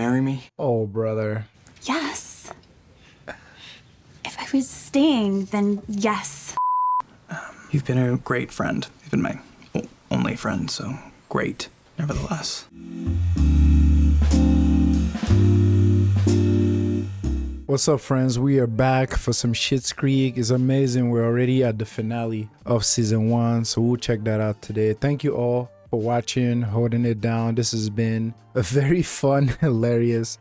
marry me? Oh, brother. Yes. If I was staying, then yes. You've been a great friend. You've been my only friend, so great, nevertheless. What's up, friends? We are back for some Schitts Creek. It's amazing. We're already at the finale of season 1, so we'll check that out today. Thank you all for watching, holding it down. This has been a very fun, hilarious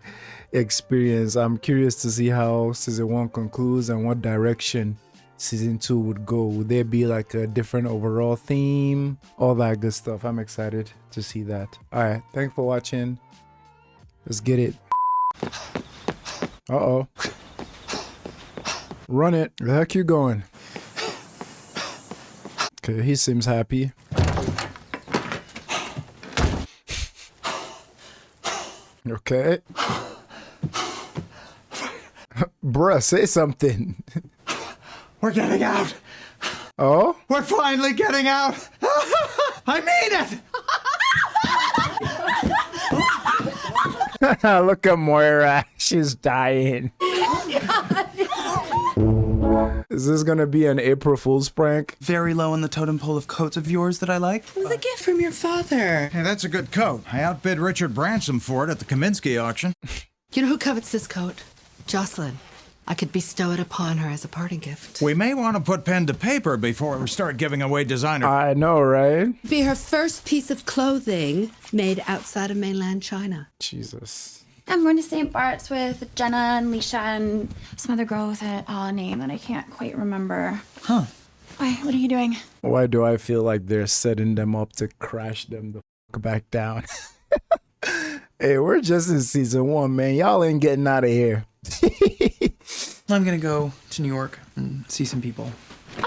experience. I'm curious to see how season 1 concludes and what direction season 2 would go. Would there be like a different overall theme? All that good stuff. I'm excited to see that. All right, thanks for watching. Let's get it. Uh-oh. Run it. Where the heck you going? Okay, he seems happy. Okay. Bruh, say something. We're getting out. Oh? We're finally getting out. I mean it. Look at Moira. She's dying. Is this gonna be an April Fool's prank? Very low on the totem pole of coats of yours that I like. It was a gift from your father. Hey, that's a good coat. I outbid Richard Branson for it at the Kaminsky auction. You know who covets this coat? Jocelyn. I could bestow it upon her as a parting gift. We may want to put pen to paper before we start giving away designer. I know, right? Be her first piece of clothing made outside of mainland China. Jesus. I'm going to St. Bart's with Jenna and Leisha and some other girl with a name that I can't quite remember. Huh. Why? What are you doing? Why do I feel like they're setting them up to crash them the fuck back down? Hey, we're just in season 1, man. Y'all ain't getting out of here. I'm gonna go to New York and see some people.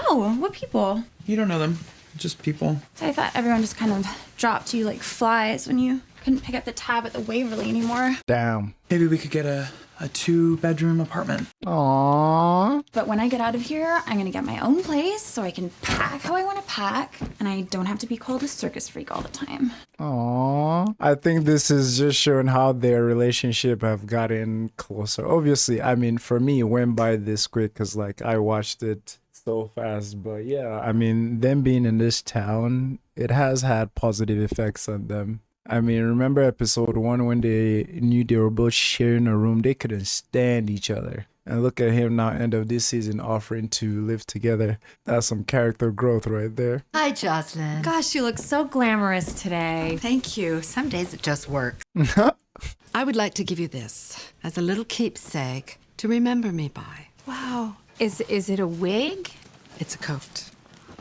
Oh, what people? You don't know them, just people. I thought everyone just kind of dropped you like flies when you couldn't pick up the tab at the Waverly anymore. Damn. Maybe we could get a 2-bedroom apartment. Aww. But when I get out of here, I'm gonna get my own place so I can pack how I want to pack, and I don't have to be called a circus freak all the time. Aww. I think this is just showing how their relationship have gotten closer. Obviously, I mean, for me, it went by this quick because like I watched it so fast. But yeah, I mean, them being in this town, it has had positive effects on them. I mean, remember episode 1 when they knew they were both sharing a room? They couldn't stand each other. And look at him now, end of this season, offering to live together. That's some character growth right there. Hi, Jocelyn. Gosh, you look so glamorous today. Thank you. Some days it just works. I would like to give you this as a little keepsake to remember me by. Wow. Is it a wig? It's a coat.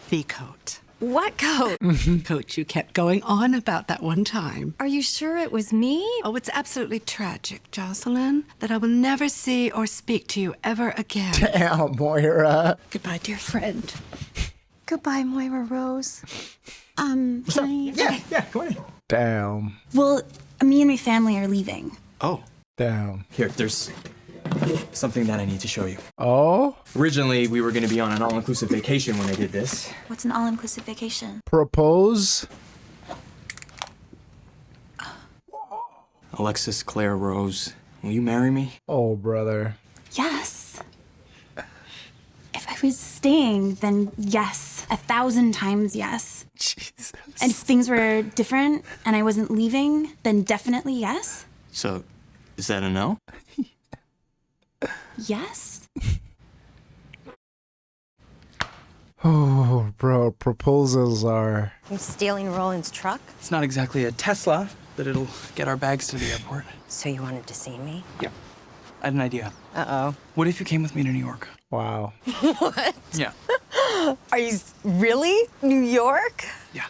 The coat. What coat? Coat you kept going on about that one time. Are you sure it was me? Oh, it's absolutely tragic, Jocelyn, that I will never see or speak to you ever again. Damn, Moira. Goodbye, dear friend. Goodbye, Moira Rose. Can I... Yeah, go ahead. Damn. Well, me and my family are leaving. Oh. Damn. Here, there's something that I need to show you. Oh? Originally, we were gonna be on an all-inclusive vacation when I did this. What's an all-inclusive vacation? Propose? Alexis Claire Rose, will you marry me? Oh, brother. Yes. If I was staying, then yes. 1,000 times yes. Jesus. And if things were different and I wasn't leaving, then definitely yes. So, is that a no? Yes. Oh, bro, proposals are... I'm stealing Roland's truck? It's not exactly a Tesla, but it'll get our bags to the airport. So you wanted to see me? Yeah. I had an idea. Uh-oh. What if you came with me to New York? Wow. What? Yeah. Are you really? New York? Yeah.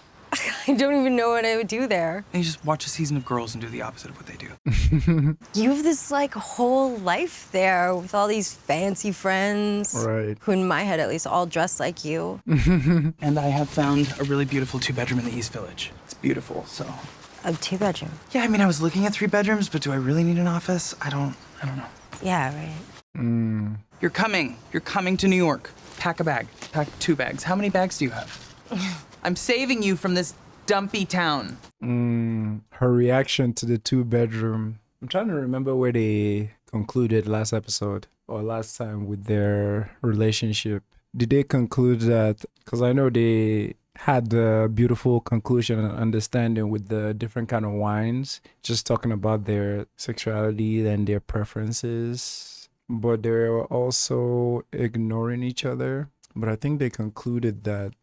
I don't even know what I would do there. And you just watch a season of Girls and do the opposite of what they do. You have this, like, whole life there with all these fancy friends. Right. Who, in my head, at least, all dress like you. And I have found a really beautiful 2-bedroom in the East Village. It's beautiful, so... A 2-bedroom. Yeah, I mean, I was looking at 3 bedrooms, but do I really need an office? I don't know. Yeah, right. You're coming to New York. Pack a bag. Pack 2 bags. How many bags do you have? I'm saving you from this dumpy town. Her reaction to the 2-bedroom I'm trying to remember where they concluded last episode or last time with their relationship. Did they conclude that? Because I know they had the beautiful conclusion and understanding with the different kind of wines, just talking about their sexuality and their preferences, but they were also ignoring each other. But I think they concluded that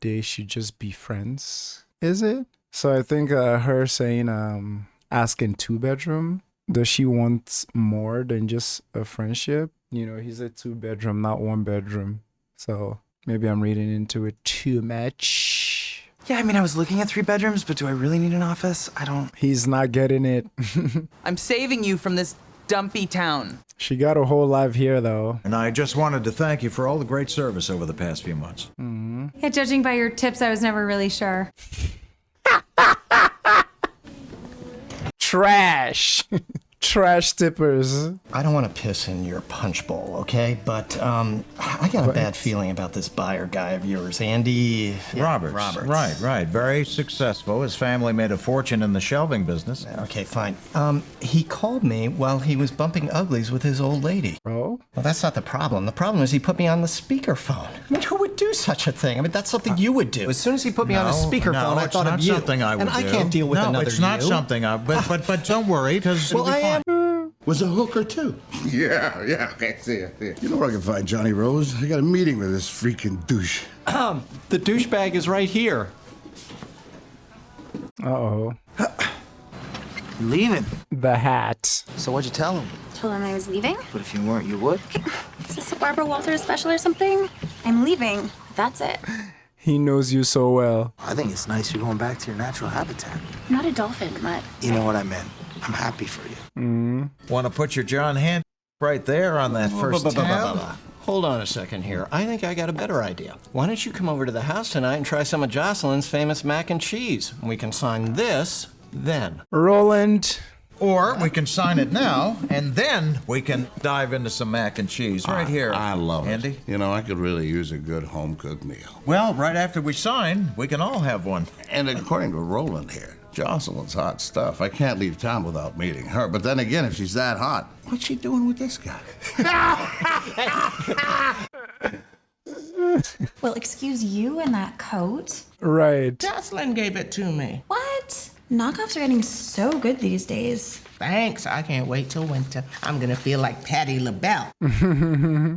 they should just be friends. Is it? So I think her saying asking 2-bedroom, does she want more than just a friendship? You know, he's a 2-bedroom, not 1-bedroom. So maybe I'm reading into it too much. Yeah, I mean, I was looking at 3 bedrooms, but do I really need an office? I don't. He's not getting it. I'm saving you from this dumpy town. She got a whole life here, though. And I just wanted to thank you for all the great service over the past few months. Yeah, judging by your tips, I was never really sure. Trash. Trash tippers. I don't want to piss in your punch bowl, okay? But I got a bad feeling about this buyer guy of yours, Andy. Roberts. Right. Very successful. His family made a fortune in the shelving business. Okay, fine. He called me while he was bumping uglies with his old lady. Oh? Well, that's not the problem. The problem is he put me on the speakerphone. I mean, who would do such a thing? I mean, that's something you would do. As soon as he put me on a speakerphone, I thought of you. No, it's not something I would and do. I can't deal with another you. No, it's not something I... But don't worry, because Well, I am... Was a hooker, too. Yeah, I see it. You know where I can find Johnny Rose? I got a meeting with this freaking douche. The douchebag is right here. Uh-oh. Leaving. The hat. So what'd you tell him? Told him I was leaving. But if you weren't, you would? Is this a Barbara Walters special or something? I'm leaving. That's it. He knows you so well. I think it's nice you're going back to your natural habitat. I'm not a dolphin, Mutt. You know what I meant. I'm happy for you. Want to put your John hand right there on that first tab? Hold on a second here. I think I got a better idea. Why don't you come over to the house tonight and try some of Jocelyn's famous mac and cheese? We can sign this then. Roland. Or we can sign it now, and then we can dive into some mac and cheese right here. I love Andy. it. You know, I could really use a good home-cooked meal. Well, right after we sign, we can all have one. And according to Roland here, Jocelyn's hot stuff. I can't leave town without meeting her. But then again, if she's that hot, what's she doing with this guy? Well, excuse you and that coat. Right. Jocelyn gave it to me. What? Knockoffs are getting so good these days. Thanks. I can't wait till winter. I'm gonna feel like Patti LaBelle.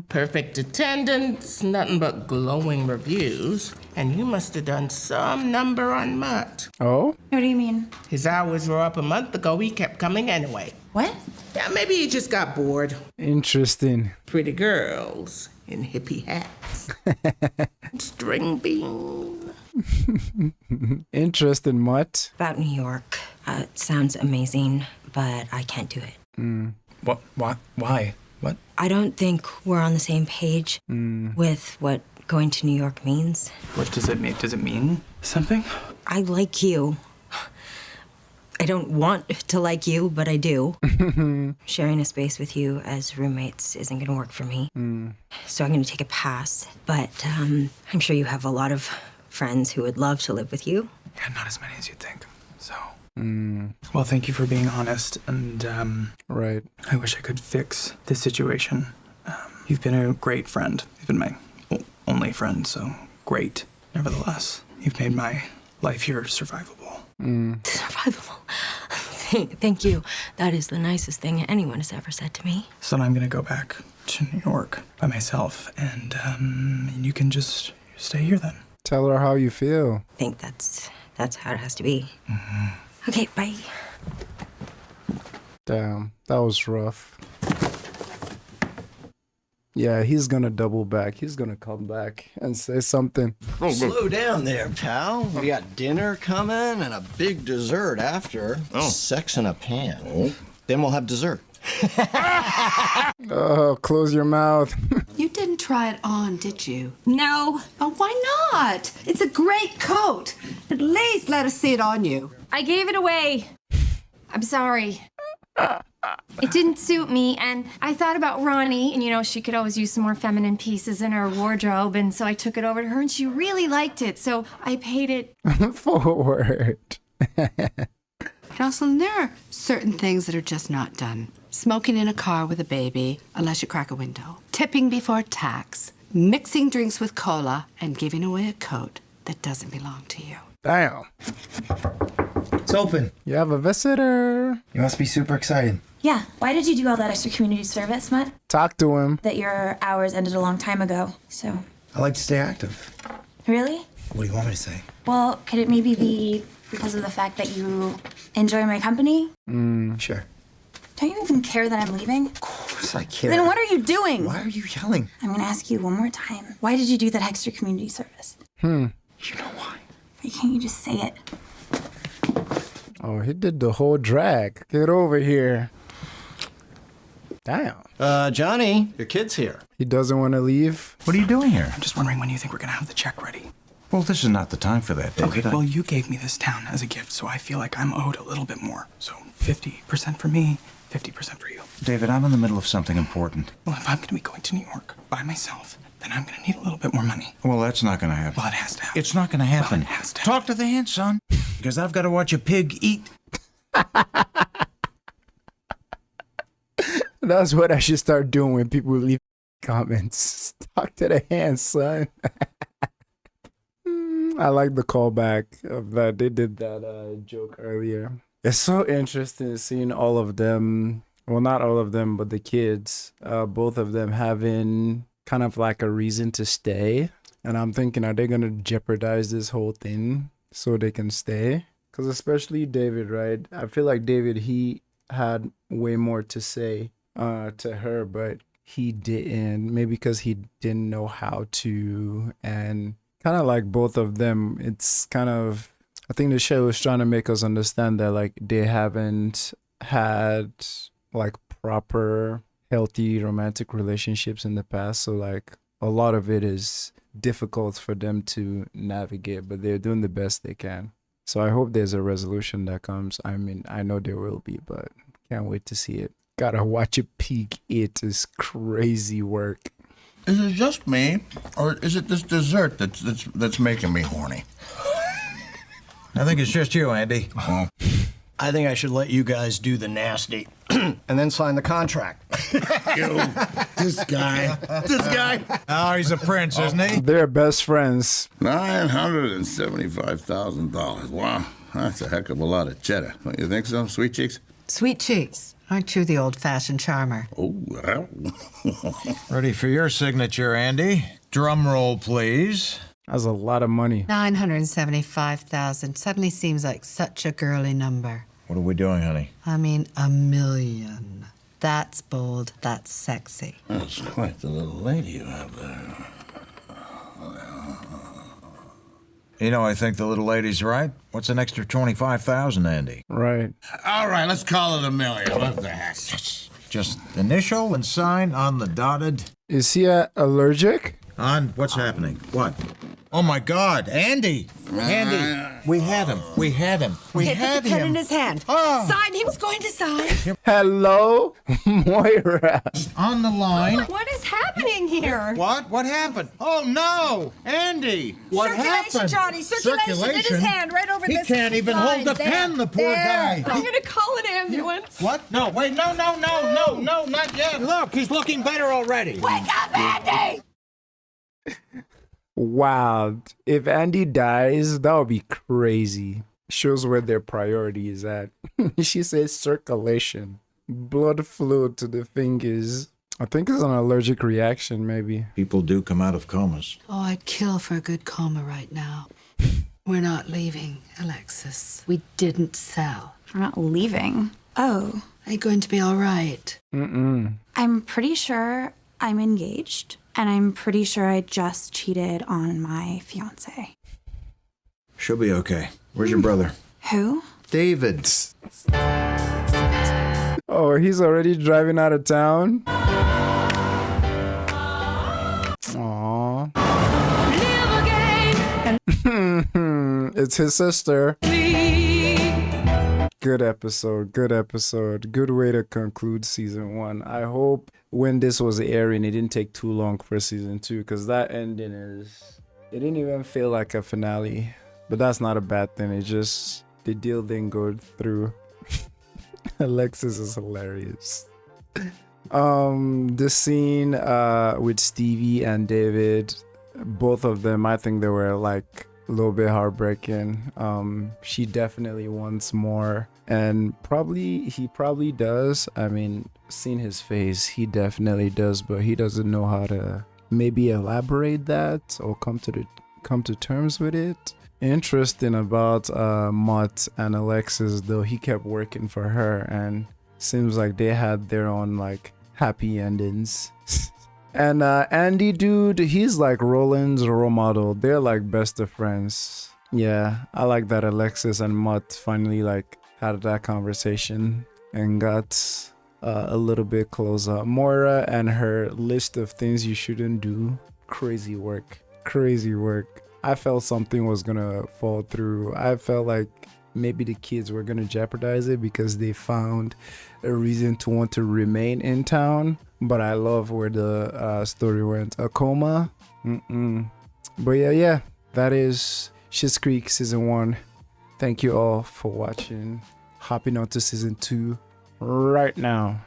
Perfect attendance, nothing but glowing reviews. And you must have done some number on Mutt. Oh? What do you mean? His hours were up a month ago. He kept coming anyway. What? Yeah, maybe he just got bored. Interesting. Pretty girls in hippie hats. String bean. Interesting, Mutt. About New York. It sounds amazing, but I can't do it. What? Why? What? I don't think we're on the same page with what going to New York means. What does it mean? Does it mean something? I like you. I don't want to like you, but I do. Sharing a space with you as roommates isn't going to work for me. So I'm going to take a pass. But I'm sure you have a lot of friends who would love to live with you. Yeah, not as many as you'd think. So. Well, thank you for being honest. And right. I wish I could fix this situation. You've been a great friend. You've been my only friend, so great. Nevertheless, you've made my life here survivable. Survivable. Thank you. That is the nicest thing anyone has ever said to me. So now I'm gonna go back to New York by myself, and you can just stay here then. Tell her how you feel. I think that's how it has to be. Okay, bye. Damn, that was rough. Yeah, he's gonna double back. He's gonna come back and say something. Slow down there, pal. We got dinner coming and a big dessert after. Sex in a pan. Then we'll have dessert. Oh, close your mouth. You didn't try it on, did you? No, Oh, why not? It's a great coat. At least let us see it on you. I gave it away. I'm sorry. It didn't suit me, and I thought about Ronnie, and she could always use some more feminine pieces in her wardrobe, and so I took it over to her, and she really liked it, so I paid it. Forward. Jocelyn, there are certain things that are just not done. Smoking in a car with a baby, unless you crack a window. Tipping before tax. Mixing drinks with cola and giving away a coat that doesn't belong to you. Damn. It's open. You have a visitor. You must be super excited. Yeah. Why did you do all that extra community service, Mutt? Talk to him. That your hours ended a long time ago, so. I like to stay active. Really? What do you want me to say? Well, could it maybe be because of the fact that you enjoy my company? Sure. Don't you even care that I'm leaving? Of course I care. Then what are you doing? Why are you yelling? I'm gonna ask you one more time. Why did you do that extra community service? You know why? Why can't you just say it? Oh, he did the whole drag. Get over here. Damn. Johnny, your kid's here. He doesn't want to leave. What are you doing here? I'm just wondering when you think we're gonna have the check ready. Well, this is not the time for that, David. Okay, well, you gave me this town as a gift, so I feel like I'm owed a little bit more. So 50% for me, 50% for you. David, I'm in the middle of something important. Well, if I'm gonna be going to New York by myself, then I'm gonna need a little bit more money. Well, that's not going to happen. Well, it has to happen. It's not going to happen. Well, it has to Talk to the hand, son. Because I've got to watch a pig eat. That's what I should start doing when people leave comments. Talk to the hand, son. I like the callback of that. They did that joke earlier. It's so interesting seeing all of them. Well, not all of them, but the kids. Both of them having kind of like a reason to stay. And I'm thinking, are they going to jeopardize this whole thing so they can stay? Because especially David, right? I feel like David, he had way more to say to her, but he didn't. Maybe because he didn't know how to. And kind of like both of them, it's kind of, I think the show is trying to make us understand that like they haven't had like proper healthy romantic relationships in the past. So like a lot of it is difficult for them to navigate, but they're doing the best they can. So I hope there's a resolution that comes. I mean, I know there will be, but can't wait to see it. Gotta watch a pig eat is crazy work. Is it just me, or is it this dessert that's making me horny? I think it's just you, Andy. Oh. I think I should let you guys do the nasty and then sign the contract. This guy. This guy? Oh, he's a prince, isn't he? They're best friends. $975,000. Wow, that's a heck of a lot of cheddar. Don't you think so, Sweet Cheeks? Sweet cheeks. Aren't you the old-fashioned charmer? Oh, well. Ready for your signature, Andy. Drum roll, please. That's a lot of money. 975,000 suddenly seems like such a girly number. What are we doing, honey? I mean, $1 million. That's bold. That's sexy. That's quite the little lady you have there. You know, I think the little lady's right. What's an extra 25,000, Andy? Right. All right, let's call it $1 million. What the heck? Just initial and sign on the dotted. Is he allergic? On what's happening? What? Oh my God, Andy! Andy, we had him. We had him. We had Put the pen in him. his hand. Oh. Sign. He was going to sign. Hello, Moira. On the line. What is happening here? What? What happened? Oh no, Andy! What Circulation, happened? Johnny. Circulation in his hand, right over He this can't even line. hold the There. pen, the poor There. guy. I'm gonna call an ambulance. What? No, wait, no, not yet. Look, he's looking better already. Wake up, Andy! Wow. If Andy dies, that would be crazy. Shows where their priority is at. She says circulation. Blood flow to the fingers. I think it's an allergic reaction, maybe. People do come out of comas. Oh, I'd kill for a good coma right now. We're not leaving, Alexis. We didn't sell. We're not leaving. Oh. Are you going to be all right? I'm pretty sure I'm engaged, and I'm pretty sure I just cheated on my fiance. She'll be okay. Where's your brother? Who? David. Oh, he's already driving out of town? Aww. It's his sister. Good episode, good episode. Good way to conclude season 1. I hope when this was airing, it didn't take too long for season 2, because that ending is... It didn't even feel like a finale. But that's not a bad thing. It just... The deal didn't go through. Alexis is hilarious. This scene with Stevie and David, both of them, I think they were like a little bit heartbreaking. She definitely wants more, and he probably does. I mean, seeing his face, he definitely does, but he doesn't know how to maybe elaborate that or come to terms with it. Interesting about Mutt and Alexis, though, he kept working for her, and seems like they had their own like happy endings. And Andy, dude, he's like Roland's role model. They're like best of friends. Yeah, I like that Alexis and Mutt finally like had that conversation and got a little bit closer. Moira and her list of things you shouldn't do. Crazy work. I felt something was gonna fall through. I felt like maybe the kids were gonna jeopardize it because they found a reason to want to remain in town. But I love where the story went. A coma. But yeah, that is Schitt's Creek season 1. Thank you all for watching. Hopping on to season 2 right now.